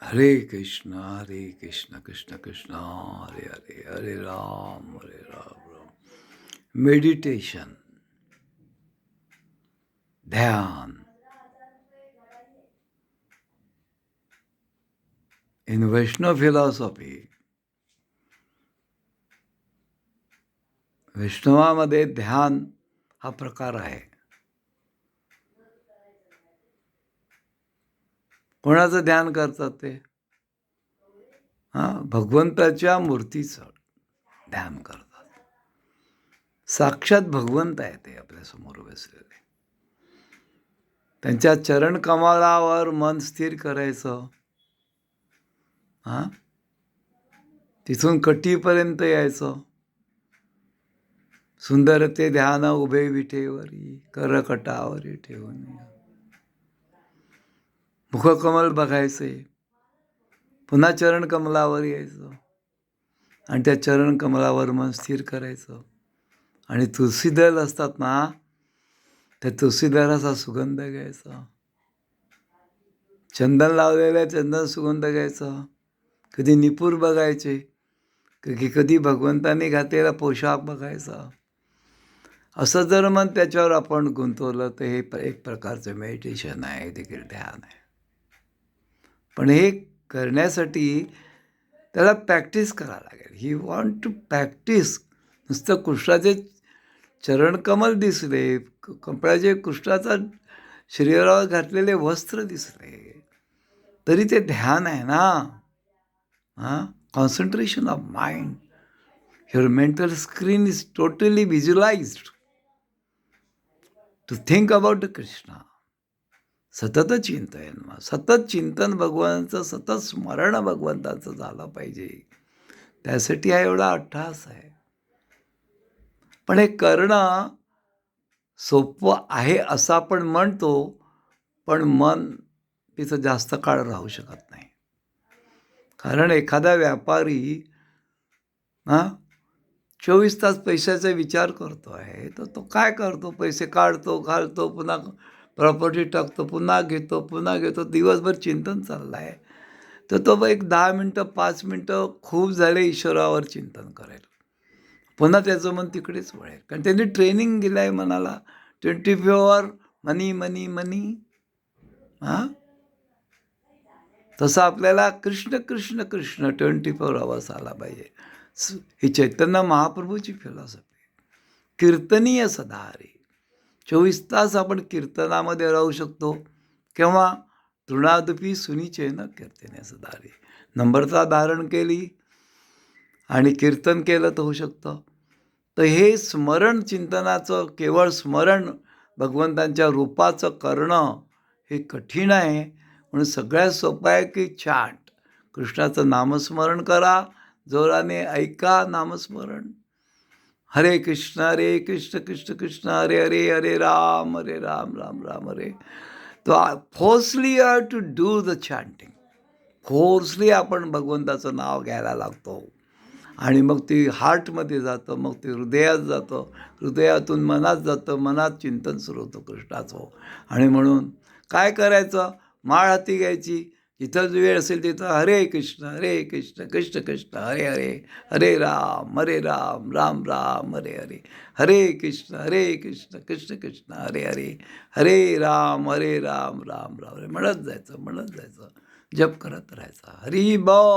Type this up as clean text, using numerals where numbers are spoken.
हरे कृष्ण कृष्ण कृष्ण हरे हरे हरे राम मेडिटेशन ध्यान in Vaishnav philosophy वैष्णवामध्ये ध्यान हा प्रकार आहे. कोणाचं ध्यान करतात ते? भगवंताच्या मूर्तीचं ध्यान करतात. साक्षात भगवंत आहे ते आपल्या समोर बसलेले. त्यांच्या चरण कमळावर मन स्थिर करायचं. तिथून कटीपर्यंत यायचं. सुंदर ते ध्यान उभे विठेवरी करकटावरी ठेवून. मुखकमल बघायचे, पुन्हा चरण कमलावर यायचं आणि त्या चरण कमलावर मन स्थिर करायचं. आणि तुळशीदल असतात ना, त्या तुळशीदलाचा सुगंध घ्यायचा. चंदन लावलेल्या चंदन सुगंध घ्यायचा. कधी निपूर बघायचे, कधी भगवंतांनी घातलेला पोशाख बघायचा. असं जर मन त्याच्यावर आपण गुंतवलं तर हे एक प्रकारचं मेडिटेशन आहे, देखील ध्यान आहे. पण हे करण्यासाठी त्याला प्रॅक्टिस करावं लागेल. ही वॉन्ट टू प्रॅक्टिस. नुसतं कृष्णाचे चरणकमल दिसले, कपड्याचे कृष्णाचा शरीरावर घातलेले वस्त्र दिसले, तरी ते ध्यान आहे ना. Concentration of mind. Your mental screen is totally visualised to think about Krishna. सतत चिंतन भगवानचं, सतत स्मरण भगवंताचं झालं पाहिजे. त्यासाठी हा एवढा अट्टहास आहे. पण हे करणं सोपं आहे असं आपण म्हणतो, पण मन तिथं जास्त काळ राहू शकत नाही. कारण एखादा व्यापारी 24 तास पैशाचा विचार करतो आहे, तर तो काय करतो? पैसे काढतो, घालतो, पुन्हा प्रॉपर्टी टाकतो, पुन्हा घेतो. दिवसभर चिंतन चाललं आहे. तर तो एक 10 मिनटं 5 मिनटं खूप झाले ईश्वरावर चिंतन करेल. पुन्हा त्याचं मन तिकडेच वळेल. कारण त्यांनी ट्रेनिंग दिलं आहे मनाला 24 मनी मनी मनी. तसं आपल्याला कृष्ण कृष्ण कृष्ण 24 आवर्स आला पाहिजे. ही चैतन्य महाप्रभूची फिलॉसॉफी. कीर्तनीय सदाहरी. 24 तास आपण कीर्तनामध्ये राहू शकतो. केव्हा? तृणादपी सुनीचेन कीर्तनीय सदाहरी. नम्रता धारण केली आणि कीर्तन केलं तर होऊ शकतं. तर हे स्मरण चिंतनाचं, केवळ स्मरण भगवंतांच्या रूपाचं करणं हे कठीण आहे. म्हणून सगळ्यात सोपं आहे की चांट. कृष्णाचं नामस्मरण करा, जोराने ऐका नामस्मरण. हरे कृष्ण कृष्ण कृष्ण हरे हरे, हरे राम राम राम हरे. तो forcefully you have to do the chanting. Forcefully आपण भगवंताचं नाव घ्यायला लागतो आणि मग ती हार्टमध्ये जातं, मग ते हृदयात जातं, हृदयातून मनात जातं, मनात चिंतन सुरू होतं कृष्णाचं. आणि म्हणून काय करायचं? माळ हाती घ्यायची. जिथं वेळ असेल तिथं हरे कृष्ण कृष्ण कृष्ण हरे हरे, हरे राम राम राम हरे हरे, हरे कृष्ण कृष्ण कृष्ण हरे हरे, हरे राम राम राम हरे म्हणत जायचं. जप करत राहायचा. हरी बोल.